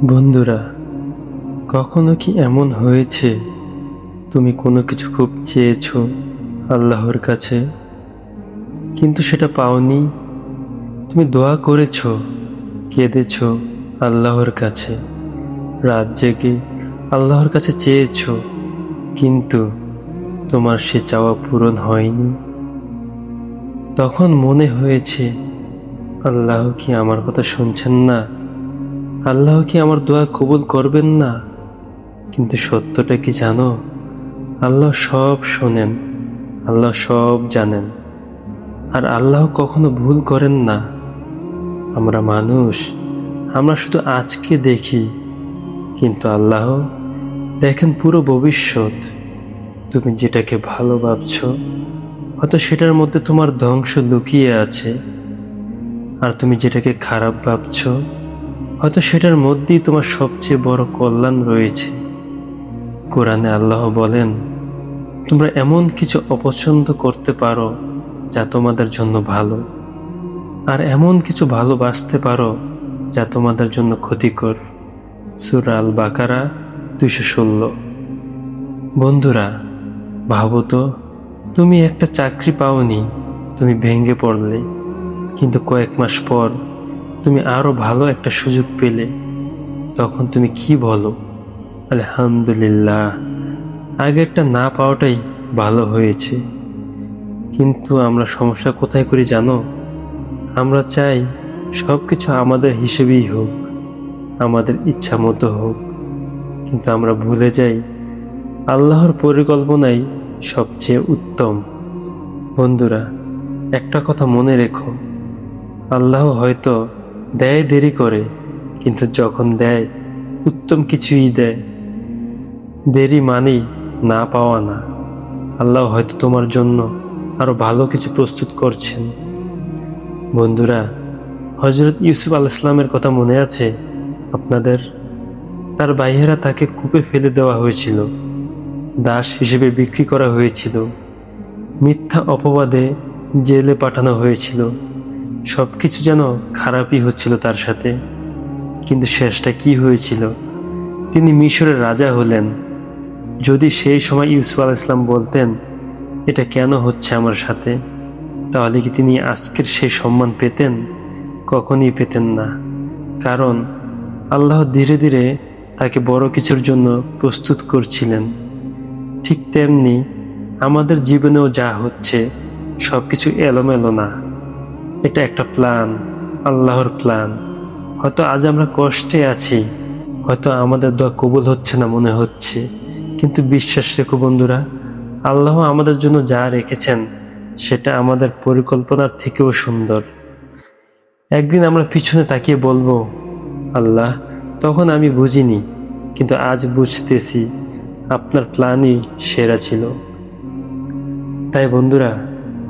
বন্ধুরা, কখনো কি এমন হয়েছে তুমি কোনো কিছু খুব চেয়েছো আল্লাহর কাছে, কিন্তু সেটা পাওনি? তুমি দোয়া করেছো, কেঁদেছো আল্লাহর কাছে, রাত জেগে আল্লাহর কাছে চেয়েছো, কিন্তু তোমার সে চাওয়া পূরণ হয়নি। তখন মনে হয়েছে আল্লাহ কি আমার কথা শুনছেন না, আল্লাহ কি আমার দোয়া কবুল করবেন না। কিন্তু সত্যটা কি জানো? আল্লাহ সব শোনেন, আল্লাহ সব জানেন, আর আল্লাহ কখনো ভুল করেন না। আমরা মানুষ, আমরা শুধু আজকে দেখি, কিন্তু আল্লাহ দেখেন পুরো ভবিষ্যৎ। তুমি যেটাকে ভালো ভাবছো, হয়তো সেটার মধ্যে তোমার ধ্বংস লুকিয়ে আছে, আর তুমি যেটাকে খারাপ ভাবছো, হয়তো সেটার মধ্যেই তোমার সবচেয়ে বড় কল্যাণ রয়েছে। কোরআনে আল্লাহ বলেন, তোমরা এমন কিছু অপছন্দ করতে পারো যা তোমাদের জন্য ভালো, আর এমন কিছু ভালোবাসতে পারো যা তোমাদের জন্য ক্ষতিকর। সূরা আল বাকারা 216। বন্ধুরা, ভাবো তো, তুমি একটা চাকরি পাওনি, তুমি ভেঙে পড়লে, কিন্তু কয়েক মাস পর তুমি আরো ভালো একটা সুযোগ পেলে। তখন তুমি কি বলো? আলহামদুলিল্লাহ, আগেরটা না পাওয়াটাই ভালো হয়েছে। কিন্তু আমরা সমস্যা কোথায় করি জানো? আমরা চাই সব কিছু আমাদের হিসেবেই হোক, আমাদের ইচ্ছা মতো হোক, কিন্তু আমরা ভুলে যাই আল্লাহর পরিকল্পনাই সবচেয়ে উত্তম। বন্ধুরা, একটা কথা মনে রেখো, আল্লাহ হয়তো দেয় দেরি করে, কিন্তু যখন দেয় উত্তম কিছুই দেয়। দেরি মানেই না পাওয়া না। আল্লাহ হয়তো তোমার জন্য আরো ভালো কিছু প্রস্তুত করছেন। বন্ধুরা, হযরত ইউসুফ আলাইহিস সালামের কথা মনে আছে আপনাদের? তার ভাইয়েরা তাকে কূপে ফেলে দেওয়া হয়েছিল, দাস হিসেবে বিক্রি করা হয়েছিল, মিথ্যা অপবাদে জেলে পাঠানো হয়েছিল। সবকিছু যেন খারাপই হচ্ছিল তার সাথে, কিন্তু শেষটা কি হয়েছিল? তিনি মিশরের রাজা হলেন। যদি সেই সময় ইউসুফ আলাইহিস সালাম বলতেন, এটা কেন হচ্ছে আমার সাথে, তাহলে কি তিনি আজকের সেই সম্মান পেতেন? কখনই পেতেন না। কারণ আল্লাহ ধীরে ধীরে তাকে বড় কিছুর জন্য প্রস্তুত করছিলেন। ঠিক তেমনি আমাদের জীবনেও যা হচ্ছে, সব কিছু এলোমেলো না। এটা একটা প্ল্যান, আল্লাহর প্ল্যান। হয়তো আজ আমরা কষ্টে আছি, হয়তো আমাদের দোয়া কবুল হচ্ছে না মনে হচ্ছে, কিন্তু বিশ্বাস রেখো বন্ধুরা, আল্লাহ আমাদের জন্য যা রেখেছেন সেটা আমাদের পরিকল্পনার থেকেও সুন্দর। একদিন আমরা পিছনে তাকিয়ে বলবো, আল্লাহ, তখন আমি বুঝিনি, কিন্তু আজ বুঝতেছি আপনার প্ল্যানই সেরা ছিল। তাই বন্ধুরা,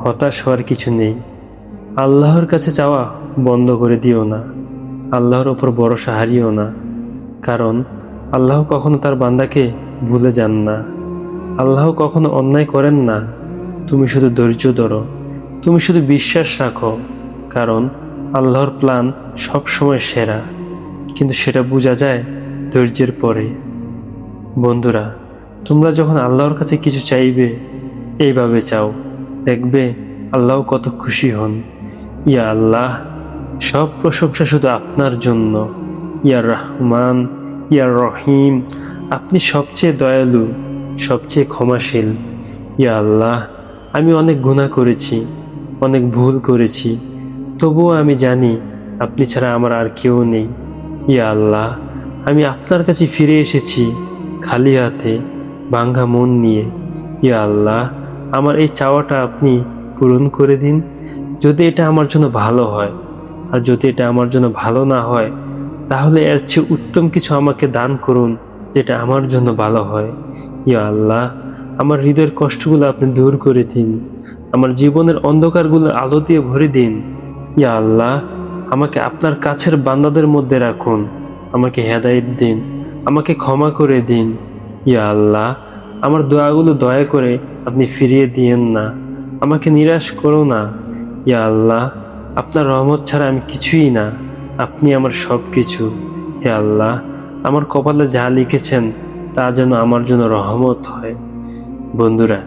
হতাশ হওয়ার কিছু নেই। আল্লাহর কাছে চাওয়া বন্ধ করে দিও না, আল্লাহর ওপর ভরসা হারিও না। কারণ আল্লাহ কখনো তার বান্দাকে ভুলে যান না, আল্লাহ কখনো অন্যায় করেন না। তুমি শুধু ধৈর্য ধরো, তুমি শুধু বিশ্বাস রাখো, কারণ আল্লাহর প্ল্যান সব সময় সেরা, কিন্তু সেটা বোঝা যায় ধৈর্যের পরে। বন্ধুরা, তোমরা যখন আল্লাহর কাছে কিছু চাইবে, এইভাবে চাও, দেখবে আল্লাহ কত খুশি হন। ইয়া আল্লাহ, সব প্রশংসা শুধু আপনার জন্য। ইয়া রহমান, ইয়া রহিম, আপনি সবচেয়ে দয়ালু, সবচেয়ে ক্ষমাশীল। ইয়া আল্লাহ, আমি অনেক গুনাহ করেছি, অনেক ভুল করেছি, তবুও আমি জানি আপনি ছাড়া আমার আর কেউ নেই। ইয়া আল্লাহ, আমি আপনার কাছে ফিরে এসেছি খালি হাতে, ভাঙ্গা মন নিয়ে। ইয়া আল্লাহ, আমার এই চাওয়াটা আপনি পূরণ করে দিন, যদি এটা আমার জন্য ভালো হয়। আর যদি এটা আমার জন্য ভালো না হয়, তাহলে এর চেয়ে উত্তম কিছু আমাকে দান করুন, যেটা আমার জন্য ভালো হয়। ইয়া আল্লাহ, আমার হৃদয়ের কষ্টগুলো আপনি দূর করে দিন, আমার জীবনের অন্ধকারগুলো আলো দিয়ে ভরে দিন। ইয়া আল্লাহ, আমাকে আপনার কাছের বান্দাদের মধ্যে রাখুন, আমাকে হেদায়েত দিন, আমাকে ক্ষমা করে দিন। ইয়া আল্লাহ, আমার দোয়াগুলো দয়া করে আপনি ফিরিয়ে দিয়েন না, আমাকে নিরাশ করো না। ইয়া আল্লাহ, আপনার রহমত ছাড়া আমি কিছুই না, আপনি আমার সব কিছু। হে আল্লাহ, আমার কপালে যা লিখেছেন তা যেন আমার জন্য রহমত হয়। বন্ধুরা,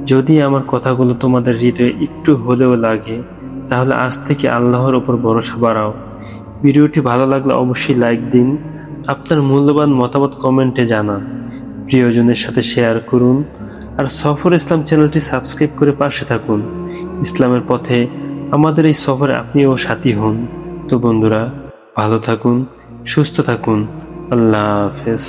যদি আমার কথাগুলো তোমাদের হৃদয়ে একটু হলেও লাগে, তাহলে আজ থেকে আল্লাহর ওপর ভরসা বাড়াও। ভিডিওটি ভালো লাগলে অবশ্যই লাইক দিন, আপনার মূল্যবান মতামত কমেন্টে জানান, প্রিয়জনের সাথে শেয়ার করুন, আর সফর ইসলাম চ্যানেলটি সাবস্ক্রাইব করে পাশে থাকুন। ইসলামের পথে আমাদের এই সফরে আপনিও সাথী হন। তো বন্ধুরা, ভালো থাকুন, সুস্থ থাকুন। আল্লাহ হাফেজ।